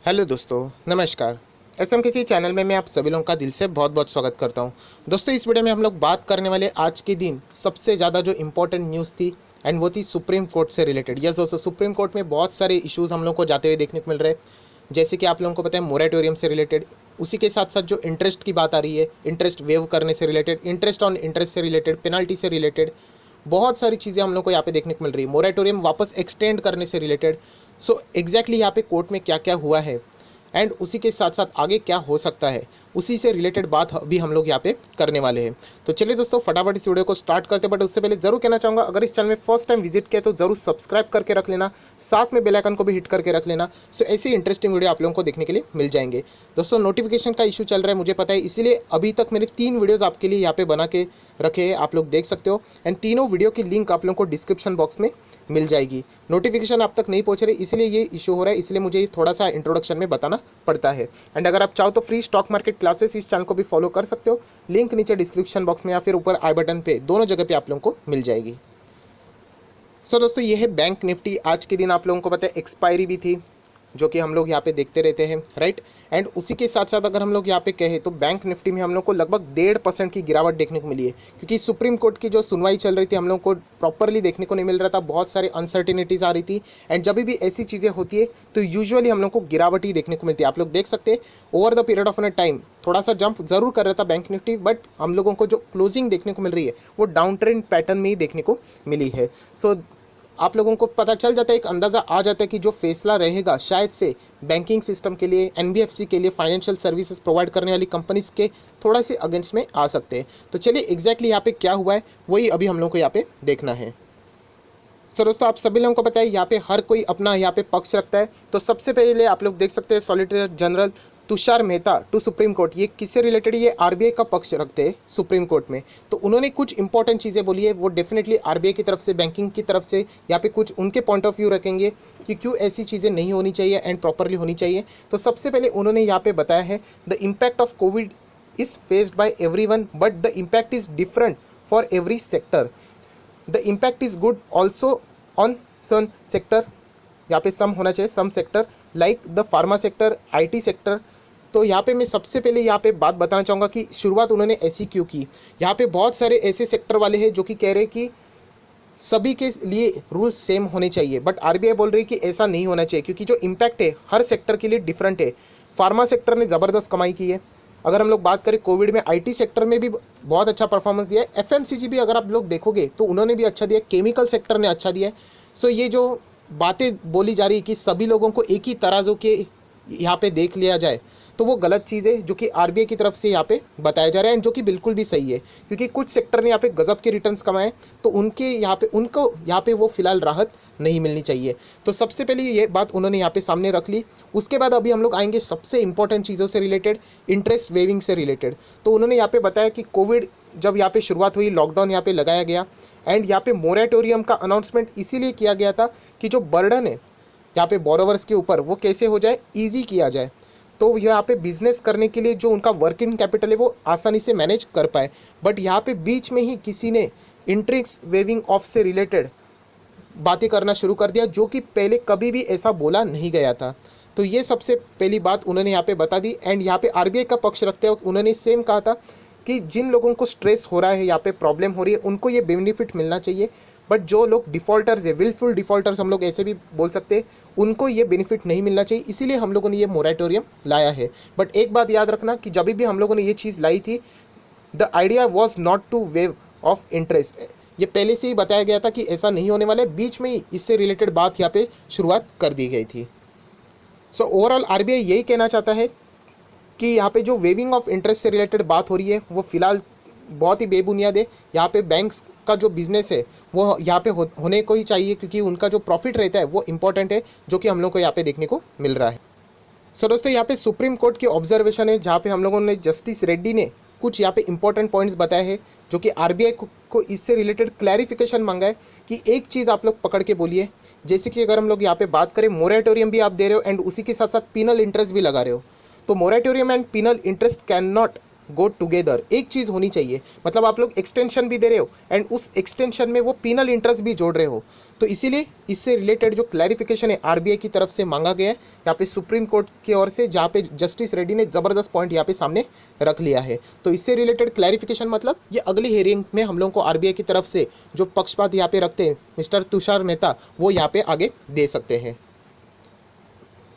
Hello दोस्तों, नमस्कार। SM किसी चैनल में मैं आप सभी लोगों का दिल से बहुत बहुत स्वागत करता हूं। दोस्तों, इस वीडियो में हम लोग बात करने वाले आज के दिन सबसे ज़्यादा जो इम्पोर्टेंट न्यूज़ थी एंड वो थी सुप्रीम कोर्ट से रिलेटेड। यस दोस्तों, सुप्रीम कोर्ट में बहुत सारे इश्यूज़ हम लोग को जाते हुए देखने को मिल रहे हैं। जैसे कि आप लोगों को पता है मोरेटोरियम से रिलेटेड, उसी के साथ साथ जो इंटरेस्ट की बात आ रही है, इंटरेस्ट वेव करने से रिलेटेड, इंटरेस्ट ऑन इंटरेस्ट से रिलेटेड, पेनल्टी से रिलेटेड, बहुत सारी चीज़ें हम लोग को यहाँ पे देखने को मिल रही है। मोरेटोरियम वापस एक्सटेंड करने से रिलेटेड। सो एग्जैक्टली यहाँ पे कोर्ट में क्या क्या हुआ है एंड उसी के साथ साथ आगे क्या हो सकता है, उसी से रिलेटेड बात अभी हम लोग यहाँ पे करने वाले हैं। तो चलिए दोस्तों, फटाफट इस वीडियो को स्टार्ट करते हैं। बट उससे पहले जरूर कहना चाहूँगा, अगर इस चैनल में फर्स्ट टाइम विजिट किया तो जरूर सब्सक्राइब करके रख लेना, साथ में बेल आइकन को भी हिट करके रख लेना। सो ऐसी इंटरेस्टिंग वीडियो आप लोगों को देखने के लिए मिल जाएंगे। दोस्तों, नोटिफिकेशन का इशू चल रहा है, मुझे पता है, इसीलिए अभी तक मैंने 3 वीडियोज़ आपके लिए यहाँ पे बना के रखे हैं, आप लोग देख सकते हो। एंड तीनों वीडियो की लिंक आप लोगों को डिस्क्रिप्शन बॉक्स में मिल जाएगी। नोटिफिकेशन आप तक नहीं पहुंच रही, इसलिए ये इशू हो रहा है, इसलिए मुझे थोड़ा सा इंट्रोडक्शन में बताना पड़ता है। एंड अगर आप चाहो तो फ्री स्टॉक मार्केट क्लासेस इस चैनल को भी फॉलो कर सकते हो, लिंक नीचे डिस्क्रिप्शन बॉक्स में या फिर ऊपर आई बटन पे, दोनों जगह पे आप लोगों को मिल जाएगी। सो दोस्तों, ये है बैंक निफ्टी। आज के दिन आप लोगों को पता है एक्सपायरी भी थी, जो कि हम लोग यहाँ पे देखते रहते हैं, राइट। एंड उसी के साथ साथ अगर हम लोग यहाँ पे कहें तो बैंक निफ्टी में हम लोग को लगभग 1.5% की गिरावट देखने को मिली है, क्योंकि सुप्रीम कोर्ट की जो सुनवाई चल रही थी हम लोग को प्रॉपरली देखने को नहीं मिल रहा था, बहुत सारी अनसर्टिनिटीज़ आ रही थी। एंड जब भी ऐसी चीज़ें होती है तो यूजुअली हम लोग को गिरावट ही देखने को मिलती है। आप लोग देख सकते हैं over the period of an time थोड़ा सा जंप जरूर कर रहा था बैंक निफ्टी, बट हम लोगों को जो क्लोजिंग देखने को मिल रही है वो डाउन ट्रेंड पैटर्न में ही देखने को मिली है। सो आप लोगों को पता चल जाता है, एक अंदाज़ा आ जाता है कि जो फैसला रहेगा शायद से बैंकिंग सिस्टम के लिए, एनबीएफसी के लिए, फाइनेंशियल सर्विसेज प्रोवाइड करने वाली कंपनीज के थोड़ा से अगेंस्ट में आ सकते हैं। तो चलिए एग्जैक्टली यहाँ पे क्या हुआ है वही अभी हम लोग को यहाँ पे देखना है। सो दोस्तों, आप सभी लोगों को पता है यहाँ पे हर कोई अपना यहाँ पे पक्ष रखता है। तो सबसे पहले आप लोग देख सकते हैं solicitor general Tushar Mehta to supreme court, ये किससे रिलेटेड, ये आरबीआई का पक्ष रखते हैं सुप्रीम कोर्ट में। तो उन्होंने कुछ इंपॉर्टेंट चीज़ें बोली है, वो डेफिनेटली आरबीआई की तरफ से, बैंकिंग की तरफ से यहाँ पे कुछ उनके पॉइंट ऑफ व्यू रखेंगे कि क्यों ऐसी चीज़ें नहीं होनी चाहिए एंड प्रॉपरली होनी चाहिए। तो सबसे पहले उन्होंने यहाँ पे बताया है, the impact of covid is faced by everyone but the impact is different for every sector. The impact is good also on some sector, यहाँ पे सम होना चाहिए, some sector like the pharma sector, IT sector. तो यहाँ पे मैं सबसे पहले यहाँ पे बात बताना चाहूँगा कि शुरुआत उन्होंने ऐसी क्यों की। यहाँ पे बहुत सारे ऐसे सेक्टर वाले हैं जो कि कह रहे हैं कि सभी के लिए रूल सेम होने चाहिए, बट आरबीआई बोल रही है कि ऐसा नहीं होना चाहिए, क्योंकि जो इम्पैक्ट है हर सेक्टर के लिए डिफरेंट है। फार्मा सेक्टर ने ज़बरदस्त कमाई की है। अगर हम लोग बात करें कोविड में, आईटी सेक्टर में भी बहुत अच्छा परफॉर्मेंस दिया है। एफएमसीजी भी अगर आप लोग देखोगे तो उन्होंने भी अच्छा दिया, केमिकल सेक्टर ने अच्छा दिया है। सो ये जो बातें बोली जा रही है कि सभी लोगों को एक ही तराजू के यहाँ पे देख लिया जाए, तो वो गलत चीज़ है जो कि आरबीआई की तरफ से यहाँ पे बताया जा रहा है, एंड जो कि बिल्कुल भी सही है, क्योंकि कुछ सेक्टर ने यहाँ पे गजब के रिटर्न्स कमाए, तो उनको यहाँ पे वो फिलहाल राहत नहीं मिलनी चाहिए। तो सबसे पहले ये बात उन्होंने यहाँ पे सामने रख ली। उसके बाद अभी हम लोग आएंगे सबसे इंपॉर्टेंट चीज़ों से रिलेटेड, इंटरेस्ट वेविंग से रिलेटेड। तो उन्होंने यहाँ पे बताया कि कोविड जब यहाँ पे शुरुआत हुई, लॉकडाउन यहाँ पे लगाया गया, एंड यहाँ पे मोरेटोरियम का अनाउंसमेंट इसीलिए किया गया था कि जो बर्डन है यहाँ पे बोरोवर्स के ऊपर वो कैसे हो जाए, ईजी किया जाए, तो यहाँ पे बिजनेस करने के लिए जो उनका वर्किंग कैपिटल है वो आसानी से मैनेज कर पाए। बट यहाँ पे बीच में ही किसी ने इंटरेस्ट वेविंग ऑफ से रिलेटेड बातें करना शुरू कर दिया, जो कि पहले कभी भी ऐसा बोला नहीं गया था। तो ये सबसे पहली बात उन्होंने यहाँ पे बता दी। एंड यहाँ पे आरबीआई का पक्ष रखते हुए उन्होंने सेम कहा था कि जिन लोगों को स्ट्रेस हो रहा है, यहाँ पे प्रॉब्लम हो रही है, उनको ये बेनिफिट मिलना चाहिए, बट जो लोग डिफ़ॉल्टर्स है, विलफुल डिफ़ॉल्टर्स हम लोग ऐसे भी बोल सकते हैं, उनको ये बेनिफिट नहीं मिलना चाहिए। इसीलिए हम लोगों ने ये मोरेटोरियम लाया है। बट एक बात याद रखना कि जब भी हम लोगों ने ये चीज़ लाई थी, the idea was not to waive off interest, ये पहले से ही बताया गया था कि ऐसा नहीं होने वाला है, बीच में ही इससे रिलेटेड बात यहाँ पे शुरुआत कर दी गई थी। सो ओवरऑल आरबीआई यही कहना चाहता है कि यहाँ पे जो वेविंग ऑफ इंटरेस्ट से रिलेटेड बात हो रही है वो फिलहाल बहुत ही बेबुनियाद है। यहाँ पे बैंक्स का जो बिज़नेस है वो यहाँ पे होने को ही चाहिए, क्योंकि उनका जो प्रॉफिट रहता है वो इंपॉर्टेंट है, जो कि हम लोग को यहाँ पे देखने को मिल रहा है। सो दोस्तों, यहाँ पे सुप्रीम कोर्ट की ऑब्जर्वेशन है, जहाँ पे हम लोगों ने जस्टिस रेड्डी ने कुछ यहाँ पे इंपॉर्टेंट पॉइंट्स बताए हैं, जो कि आरबीआई को इससे रिलेटेड क्लैरिफिकेशन मांगा है कि एक चीज़ आप लोग पकड़ के बोलिए। जैसे कि अगर हम लोग यहाँ पे बात करें, मोरेटोरियम भी आप दे रहे हो एंड उसी के साथ साथ पीनल इंटरेस्ट भी लगा रहे हो, तो moratorium and penal interest can not go together, एक चीज़ होनी चाहिए। मतलब आप लोग एक्सटेंशन भी दे रहे हो एंड उस एक्सटेंशन में वो पीनल इंटरेस्ट भी जोड़ रहे हो। तो इसीलिए इससे रिलेटेड जो क्लैरिफिकेशन है आरबीआई की तरफ से मांगा गया है यहाँ पे सुप्रीम कोर्ट की ओर से, जहाँ पे जस्टिस रेड्डी ने ज़बरदस्त पॉइंट यहाँ पे सामने रख लिया है। तो इससे रिलेटेड क्लैरिफिकेशन मतलब ये अगली हियरिंग में हम लोगों को आरबीआई की तरफ से जो पक्षपात यहाँ पे रखते हैं मिस्टर तुषार मेहता, वो यहाँ पे आगे दे सकते हैं।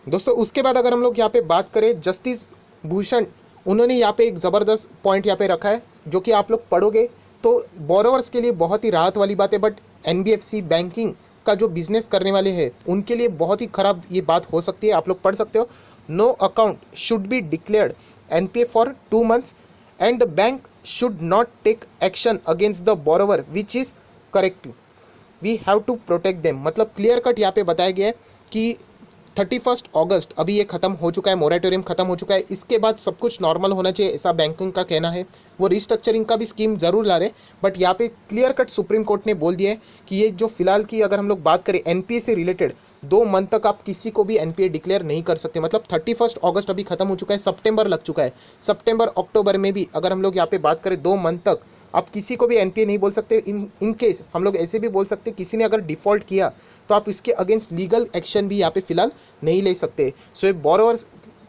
दोस्तों उसके बाद अगर हम लोग यहाँ पे बात करें, जस्टिस भूषण, उन्होंने यहाँ पे एक ज़बरदस्त पॉइंट यहाँ पे रखा है जो कि आप लोग पढ़ोगे तो बोरोवर्स के लिए बहुत ही राहत वाली बात है, बट एनबीएफसी बैंकिंग का जो बिजनेस करने वाले हैं उनके लिए बहुत ही ख़राब ये बात हो सकती है। आप लोग पढ़ सकते हो, no account should be declared NPA for 2 months and the bank should not take action against the borrower which is correct, we have to protect them. मतलब क्लियर कट यहाँ पे बताया गया है कि 31 अगस्त अभी ये ख़त्म हो चुका है, मोरेटोरियम ख़त्म हो चुका है, इसके बाद सब कुछ नॉर्मल होना चाहिए, ऐसा बैंकिंग का कहना है। वो रिस्ट्रक्चरिंग का भी स्कीम ज़रूर ला रहे, बट यहाँ पे क्लियर कट सुप्रीम कोर्ट ने बोल दिया है कि ये जो फिलहाल की अगर हम लोग बात करें एनपीए से रिलेटेड, 2 month तक आप किसी को भी एनपीए डिक्लेयर नहीं कर सकते। मतलब 31 अगस्त अभी खत्म हो चुका है, सितंबर लग चुका है, सितंबर अक्टूबर में भी अगर हम लोग यहाँ पे बात करें 2 month तक आप किसी को भी एनपीए नहीं बोल सकते। इन केस हम लोग ऐसे भी बोल सकते किसी ने अगर डिफ़ॉल्ट किया तो आप इसके अगेंस्ट लीगल एक्शन भी यहाँ पे फिलहाल नहीं ले सकते। सो ये बोरोवर्स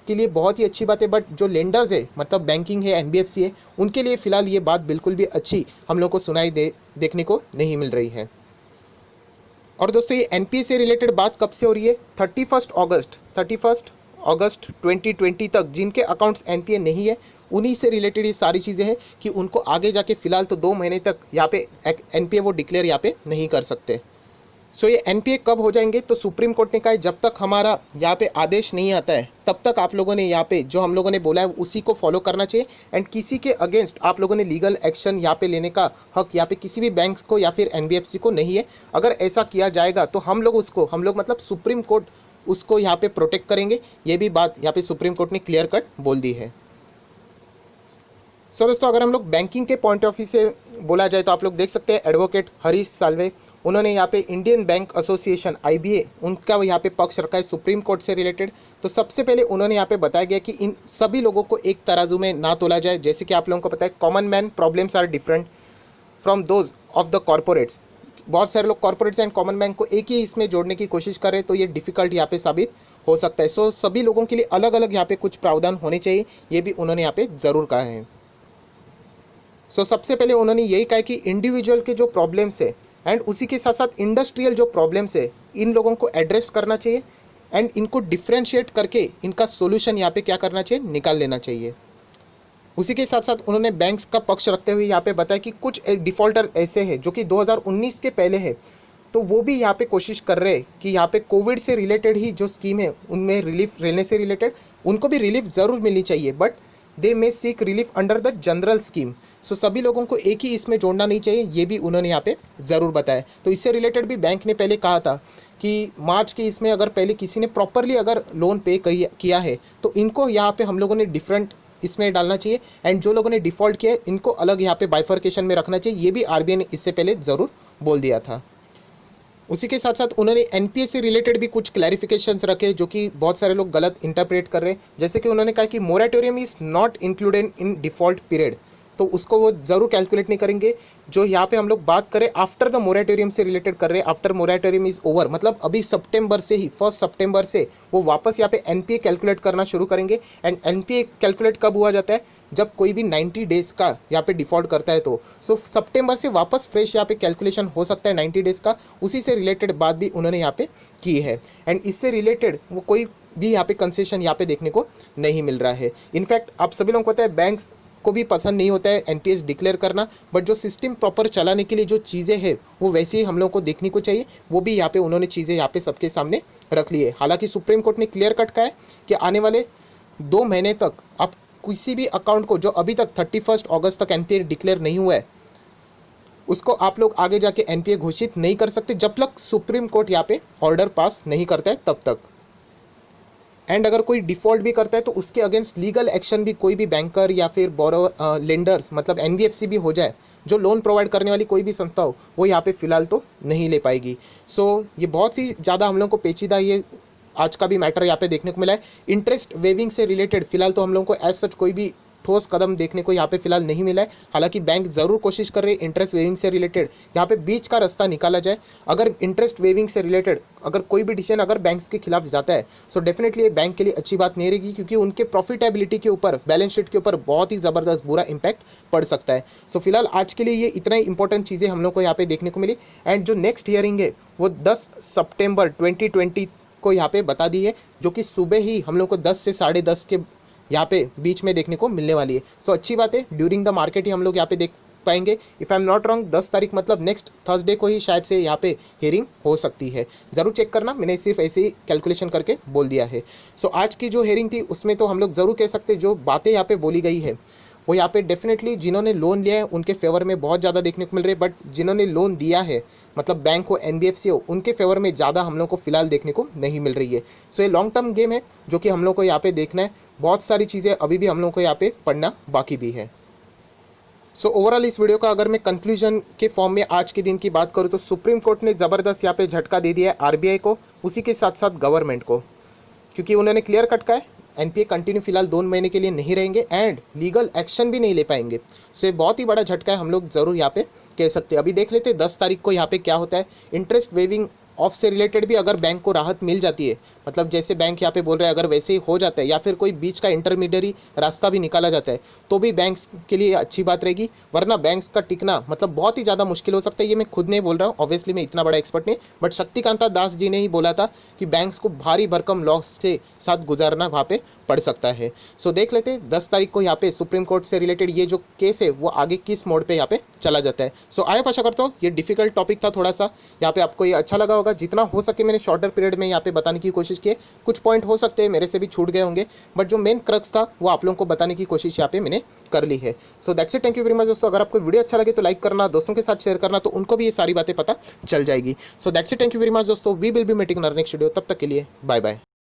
के लिए बहुत ही अच्छी बात है, बट जो लेंडर्स है मतलब बैंकिंग है, एनबीएफसी है, उनके लिए फ़िलहाल ये बात बिल्कुल भी अच्छी हम लोग को देखने को नहीं मिल रही है। और दोस्तों ये एनपीए से रिलेटेड बात कब से हो रही है? 31 अगस्त 2020 तक जिनके अकाउंट्स एनपीए नहीं है उन्हीं से रिलेटेड ये सारी चीज़ें हैं कि उनको आगे जाके फ़िलहाल तो 2 महीने तक यहाँ पे एनपीए वो डिक्लेयर यहाँ पे नहीं कर सकते। सो ये एनपीए कब हो जाएंगे? तो सुप्रीम कोर्ट ने कहा है जब तक हमारा यहाँ पे आदेश नहीं आता है तब तक आप लोगों ने यहाँ पे जो हम लोगों ने बोला है उसी को फॉलो करना चाहिए एंड किसी के अगेंस्ट आप लोगों ने लीगल एक्शन यहाँ पे लेने का हक यहाँ पे किसी भी बैंक्स को या फिर एनबीएफसी को नहीं है। अगर ऐसा किया जाएगा तो हम लोग मतलब सुप्रीम कोर्ट उसको यहाँ पे प्रोटेक्ट करेंगे। ये भी बात यहाँ पे सुप्रीम कोर्ट ने क्लियर कट बोल दी है। सो दोस्तों अगर हम लोग बैंकिंग के पॉइंट ऑफ व्यू से बोला जाए तो आप लोग देख सकते हैं एडवोकेट हरीश साल्वे, उन्होंने यहाँ पे इंडियन बैंक एसोसिएशन आईबीए उनका यहाँ पे पक्ष रखा है सुप्रीम कोर्ट से रिलेटेड। तो सबसे पहले उन्होंने यहाँ पे बताया गया कि इन सभी लोगों को एक तराजू में ना तोला जाए। जैसे कि आप लोगों को पता है common man problems are different from those of the corporates. बहुत सारे लोग कॉरपोरेट्स एंड कॉमन मैन को एक ही इसमें जोड़ने की कोशिश कर रहे हैं, तो ये डिफ़िकल्ट यहाँ पे साबित हो सकता है। सो सभी लोगों के लिए अलग अलग यहाँ पे कुछ प्रावधान होने चाहिए, ये भी उन्होंने यहाँ पे ज़रूर कहा है। सो सबसे पहले उन्होंने यही कहा कि इंडिविजुअल के जो प्रॉब्लम्स है एंड उसी के साथ साथ इंडस्ट्रियल जो प्रॉब्लम्स है इन लोगों को एड्रेस करना चाहिए एंड इनको डिफ्रेंशिएट करके इनका सोल्यूशन यहाँ पे क्या करना चाहिए, निकाल लेना चाहिए। उसी के साथ साथ उन्होंने बैंक्स का पक्ष रखते हुए यहाँ पे बताया कि कुछ डिफ़ॉल्टर ऐसे हैं जो कि 2019 के पहले है, तो वो भी यहाँ पे कोशिश कर रहे हैं कि यहाँ पे कोविड से रिलेटेड ही जो स्कीम है उनमें रिलीफ रहने से रिलेटेड उनको भी रिलीफ ज़रूर मिलनी चाहिए, but they may seek relief under the general scheme. So सभी लोगों को एक ही इसमें जोड़ना नहीं चाहिए, ये भी उन्होंने यहाँ पे ज़रूर बताया। तो इससे रिलेटेड भी बैंक ने पहले कहा था कि मार्च के इसमें अगर पहले किसी ने प्रॉपरली अगर लोन पे किया है तो इनको यहाँ पे हम लोगों ने डिफरेंट इसमें डालना चाहिए एंड जो लोगों ने डिफ़ॉल्ट किया है इनको अलग यहाँ पे बाइफर्केशन में रखना चाहिए। ये भी आरबीआई ने इससे पहले ज़रूर बोल दिया था। उसी के साथ साथ उन्होंने एनपीए से रिलेटेड भी कुछ क्लैरिफिकेशंस रखे जो कि बहुत सारे लोग गलत इंटरप्रेट कर रहे हैं। जैसे कि उन्होंने कहा कि moratorium is not included in default period, तो उसको वो ज़रूर कैलकुलेट नहीं करेंगे। जो यहाँ पे हम लोग बात करें आफ्टर द मोरेटोरियम से रिलेटेड कर रहे हैं, आफ्टर मोरेटोरियम इज़ ओवर, मतलब अभी सितंबर से ही 1 सितंबर से वो वापस यहाँ पे एनपीए कैलकुलेट करना शुरू करेंगे। एंड एनपीए कैलकुलेट कब हुआ जाता है? जब कोई भी 90 डेज़ का यहाँ पे डिफ़ॉल्ट करता है तो सो सितंबर से वापस फ्रेश यहाँ पे कैलकुलेशन हो सकता है 90 डेज़ का। उसी से रिलेटेड बात भी उन्होंने यहाँ पे की है एंड इससे रिलेटेड वो कोई भी यहाँ पे कंसेशन यहाँ पे देखने को नहीं मिल रहा है। इनफैक्ट आप सभी लोगों को पता है बैंक्स को भी पसंद नहीं होता है एनपीएस डिक्लेयर करना, बट जो सिस्टम प्रॉपर चलाने के लिए जो चीज़ें हैं वो वैसे ही हम लोगों को देखने को चाहिए, वो भी यहाँ पे उन्होंने चीज़ें यहाँ पे सबके सामने रख ली है। हालांकि सुप्रीम कोर्ट ने क्लियर कट कहा है कि आने वाले 2 महीने तक आप किसी भी अकाउंट को जो अभी तक 31 अगस्त तक एनपीए डिक्लेयर नहीं हुआ है उसको आप लोग आगे जाके एनपीए घोषित नहीं कर सकते जब तक सुप्रीम कोर्ट यहाँ पे ऑर्डर पास नहीं करता है तब तक। एंड अगर कोई डिफ़ॉल्ट भी करता है तो उसके अगेंस्ट लीगल एक्शन भी कोई भी बैंकर या फिर लेंडर्स मतलब एनबीएफसी भी हो जाए, जो लोन प्रोवाइड करने वाली कोई भी संस्था हो, वो यहाँ पे फ़िलहाल तो नहीं ले पाएगी। सो ये बहुत ही ज़्यादा हम लोग को पेचीदा ये आज का भी मैटर यहाँ पे देखने को मिला है। इंटरेस्ट वेविंग से रिलेटेड फ़िलहाल तो हम लोगों को एज सच कोई भी ठोस कदम देखने को यहाँ पे फिलहाल नहीं मिला है। हालांकि बैंक ज़रूर कोशिश कर रही है इंटरेस्ट वेविंग से रिलेटेड यहाँ पे बीच का रास्ता निकाला जाए। अगर इंटरेस्ट वेविंग से रिलेटेड अगर कोई भी डिसीजन अगर बैंक्स के खिलाफ जाता है सो डेफिनेटली ये बैंक के लिए अच्छी बात नहीं रहेगी, क्योंकि उनके प्रॉफिटेबिलिटी के ऊपर, बैलेंस शीट के ऊपर बहुत ही ज़बरदस्त बुरा इंपैक्ट पड़ सकता है। सो फिलहाल आज के लिए ये इतना ही इंपॉर्टेंट चीज़ें हम लोग को यहाँ पे देखने को मिली। एंड जो नेक्स्ट हियरिंग है वो 10 सितंबर 2020 को यहाँ पे बता दी है, जो कि सुबह ही हम लोग को 10 से 10:30 के यहाँ पे बीच में देखने को मिलने वाली है। सो अच्छी बात है, ड्यूरिंग द मार्केट ही हम लोग यहाँ पे देख पाएंगे। If I am not wrong 10 तारीख मतलब नेक्स्ट थर्सडे को ही शायद से यहाँ पे हियरिंग हो सकती है। ज़रूर चेक करना, मैंने सिर्फ ऐसे ही कैलकुलेशन करके बोल दिया है। सो आज की जो हियरिंग थी उसमें तो हम लोग ज़रूर कह सकते जो बातें यहाँ पे बोली गई है वो यहाँ पे डेफिनेटली जिन्होंने लोन लिया है उनके फेवर में बहुत ज़्यादा देखने को मिल रही है, बट जिन्होंने लोन दिया है मतलब बैंक हो, एनबीएफसी हो, उनके फेवर में ज़्यादा हम लोग को फिलहाल देखने को नहीं मिल रही है। सो ये लॉन्ग टर्म गेम है जो कि हम लोग को यहाँ पे देखना है। बहुत सारी चीज़ें अभी भी हम लोग को यहाँ पे पढ़ना बाकी भी है। सो ओवरऑल इस वीडियो का अगर मैं कंक्लूजन के फॉर्म में आज के दिन की बात करूँ तो सुप्रीम कोर्ट ने ज़बरदस्त यहाँ पे झटका दे दिया है आरबीआई को, उसी के साथ साथ गवर्नमेंट को, क्योंकि उन्होंने क्लियर कट का है एनपीए कंटिन्यू फिलहाल 2 महीने के लिए नहीं रहेंगे एंड लीगल एक्शन भी नहीं ले पाएंगे। सो ये बहुत ही बड़ा झटका है, हम लोग ज़रूर यहाँ पे कह सकते हैं। अभी देख लेते हैं 10 तारीख को यहाँ पे क्या होता है। इंटरेस्ट वेविंग ऑफ से रिलेटेड भी अगर बैंक को राहत मिल जाती है, मतलब जैसे बैंक यहाँ पे बोल रहे हैं अगर वैसे ही हो जाता है या फिर कोई बीच का इंटरमीडियरी रास्ता भी निकाला जाता है तो भी बैंक्स के लिए अच्छी बात रहेगी, वरना बैंक्स का टिकना मतलब बहुत ही ज़्यादा मुश्किल हो सकता है। ये मैं खुद नहीं बोल रहा हूँ, ऑब्वियसली मैं इतना बड़ा एक्सपर्ट नहीं, बट शक्तिकांता दास जी ने ही बोला था कि बैंक्स को भारी भरकम लॉस के साथ गुजारना वहाँ पे पड़ सकता है। सो देख लेते हैं 10 तारीख को यहाँ पे सुप्रीम कोर्ट से रिलेटेड ये जो केस है वो आगे किस मोड पे यहाँ पे चला जाता है। सो आई आशा करता हूँ ये डिफिकल्ट टॉपिक था थोड़ा सा, यहाँ पे आपको ये अच्छा लगा होगा। जितना हो सके मैंने शॉर्टर पीरियड में यहाँ पे बताने की कोशिश की है। कुछ पॉइंट हो सकते हैं मेरे से भी छूट गए होंगे, बट जो मेन क्रक्स था वो आप लोगों को बताने की कोशिश यहाँ पे मैंने कर ली है। सो that's it, thank you very much दोस्तों। अगर आपको वीडियो अच्छा लगे तो लाइक करना, दोस्तों के साथ शेयर करना, तो उनको भी ये सारी बातें पता चल जाएगी। So that's it, thank you very much दोस्तों। We will be meeting in our next video. तब तक के लिए बाय बाय।